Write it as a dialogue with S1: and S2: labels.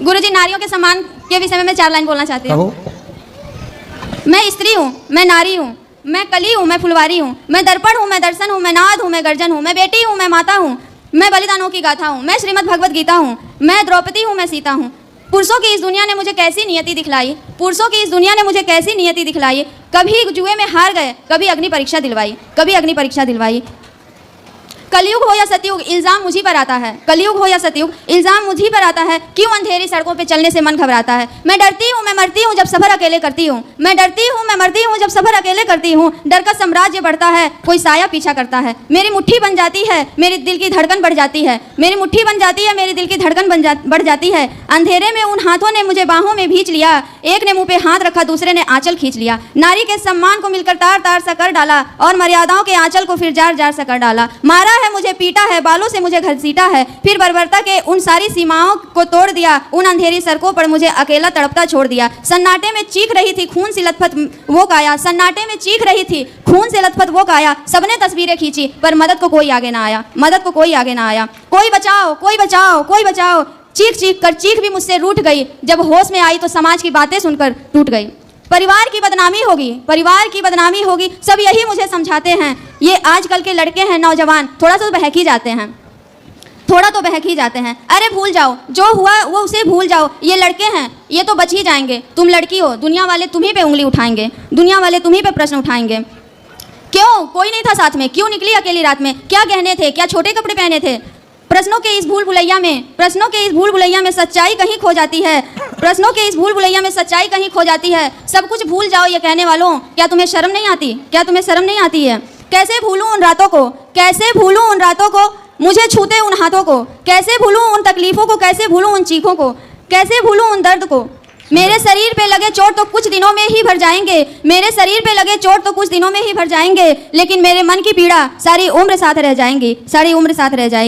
S1: गुरुजी, नारियों के सम्मान के विषय में मैं 4 लाइन बोलना चाहती हूँ। मैं स्त्री हूँ, मैं नारी हूँ, मैं कली हूँ, मैं फुलवारी हूँ, मैं दर्पण हूँ, मैं दर्शन हूँ, मैं नाद हूँ, मैं गर्जन हूँ, मैं बेटी हूँ, मैं माता हूँ, मैं बलिदानों की गाथा हूँ, मैं श्रीमद् भगवत गीता हूँ, मैं द्रौपदी हूँ, मैं सीता हूँ। पुरुषों की इस दुनिया ने मुझे कैसी नियति दिखलाई, पुरुषों की इस दुनिया ने मुझे कैसी नियति दिखलाई। कभी जुए में हार गए, कभी अग्नि परीक्षा दिलवाई, कभी अग्नि परीक्षा दिलवाई। कलयुग हो या सतयुग, इल्ज़ाम मुझी पर आता है। कलयुग हो या सतयुग, इल्ज़ाम मुझी पर आता है। क्यों अंधेरी सड़कों पे चलने से मन घबराता है। मैं डरती हूँ, मैं मरती हूँ जब सफ़र अकेले करती हूँ। मैं डरती हूँ, मैं मरती हूँ जब सफ़र अकेले करती हूँ। डर का साम्राज्य बढ़ता है, कोई साया पीछा करता है। मेरी मुट्ठी बन जाती है, मेरे दिल की धड़कन बढ़ जाती है। मेरी मुट्ठी बन जाती है, मेरे दिल की धड़कन बढ़ जाती है। अंधेरे में उन हाथों ने मुझे बाहों में भींच लिया। एक ने मुँह पे हाथ रखा, दूसरे ने आंचल खींच लिया। नारी के सम्मान को मिलकर तार तार सा कर डाला और मर्यादाओं के आंचल को फिर जार जार सा कर डाला। मारा है, मुझे पीटा है, बालों से मुझे घसीटा है, फिर बर्बरता के उन सारी सीमाओं को तोड़ दिया। उन अंधेरी सड़कों पर मुझे अकेला तड़पता छोड़ दिया। सन्नाटे में चीख रही थी खून से लथपथ वो काया, सन्नाटे में चीख रही थी खून से लथपथ वो काया। सबने तस्वीरें खींची पर मदद को कोई आगे ना आया, मदद को कोई आगे ना आया। कोई बचाओ, कोई बचाओ, कोई बचाओ। चीख चीख कर चीख भी मुझसे रूठ गई। जब होश में आई तो समाज की बातें सुनकर टूट गई। परिवार की बदनामी होगी, परिवार की बदनामी होगी, सब यही मुझे समझाते हैं। ये आजकल के लड़के हैं नौजवान, थोड़ा सा बहक ही जाते हैं, थोड़ा तो बहक ही जाते हैं। अरे भूल जाओ, जो हुआ वो उसे भूल जाओ। ये लड़के हैं, ये तो बच ही जाएंगे। तुम लड़की हो, दुनिया वाले तुम्ही पे उंगली उठाएंगे, दुनिया वाले तुम्ही पे प्रश्न उठाएंगे। क्यों कोई नहीं था साथ में, क्यों निकली अकेली रात में, क्या गहने थे, क्या छोटे कपड़े पहने थे। प्रश्नों के इस भूल भुलैया में, प्रश्नों के इस भूल भुलैया में सच्चाई कहीं खो जाती है। प्रश्नों के इस भूल भुलैया में सच्चाई कहीं खो जाती है। सब कुछ भूल जाओ ये कहने वालों, क्या तुम्हें शर्म नहीं आती, क्या तुम्हें शर्म नहीं आती है। कैसे भूलूं उन रातों को, कैसे भूलूं उन रातों को, मुझे छूते उन हाथों को। कैसे भूलूं उन तकलीफों को, कैसे भूलूं उन चीखों को, कैसे भूलूं उन दर्द को। मेरे शरीर पे लगे चोट तो कुछ दिनों में ही भर जाएंगे, मेरे शरीर पे लगे चोट तो कुछ दिनों में ही भर जाएंगे, लेकिन मेरे मन की पीड़ा सारी उम्र साथ रह जाएंगी, सारी उम्र साथ रह जाएगी।